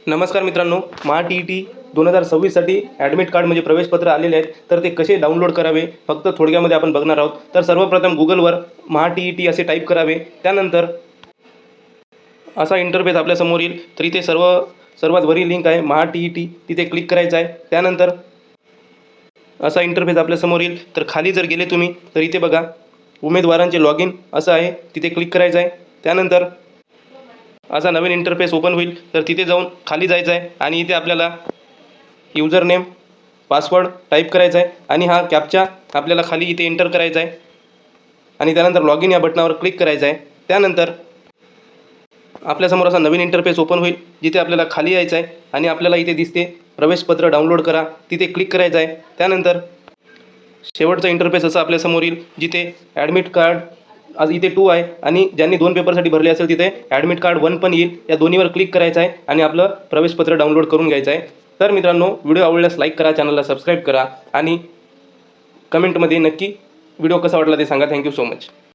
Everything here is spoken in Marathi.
नमस्कार मित्रांनो, महा-टी-ई-टी 2026साठी ॲडमिट कार्ड म्हणजे प्रवेशपत्र आलेले आहेत. तर ते कसे डाउनलोड करावे फक्त थोडक्यामध्ये आपण बघणार आहोत. तर सर्वप्रथम गुगलवर महा-टी-ई-टी असे टाईप करावे. त्यानंतर असा इंटरफेस आपल्यासमोर येईल. तर इथे सर्वात वरील लिंक आहे महा-टी-ई-टी, तिथे क्लिक करायचं आहे. त्यानंतर असा इंटरफेस आपल्यासमोर येईल. तर खाली जर गेले तुम्ही तर इथे बघा उमेदवारांचे लॉग इन असं आहे, तिथे क्लिक करायचं आहे. त्यानंतर असा नवीन इंटरफेस ओपन होईल. तर तिथे जाऊन खाली जायचं आहे आणि इथे आपल्याला यूजर नेम पासवर्ड टाईप करायचा आहे आणि हा कॅप्चा आपल्याला खाली इथे एंटर करायचा आहे आणि त्यानंतर लॉग इन या बटनावर क्लिक करायचं आहे. त्यानंतर आपल्यासमोर असा नवीन इंटरफेस ओपन होईल, जिथे आपल्याला खाली यायचं आहे आणि आपल्याला इथे दिसते प्रवेशपत्र डाउनलोड करा, तिथे क्लिक करायचं आहे. त्यानंतर शेवटचा इंटरफेस असा आपल्यासमोर येईल, जिथे ॲडमिट कार्ड आज इथे 2 आहे आणि ज्यांनी 2 पेपरसाठी भरले असेल तिथे ॲडमिट कार्ड 1 पण येईल. या दोन्हीवर क्लिक करायचं आहे आणि आपलं प्रवेशपत्र डाउनलोड करून घ्यायचं आहे. तर मित्रांनो, व्हिडिओ आवडल्यास लाईक करा, चॅनलला सबस्क्राईब करा आणि कमेंटमध्ये नक्की व्हिडिओ कसा वाटला ते सांगा. Thank you so much.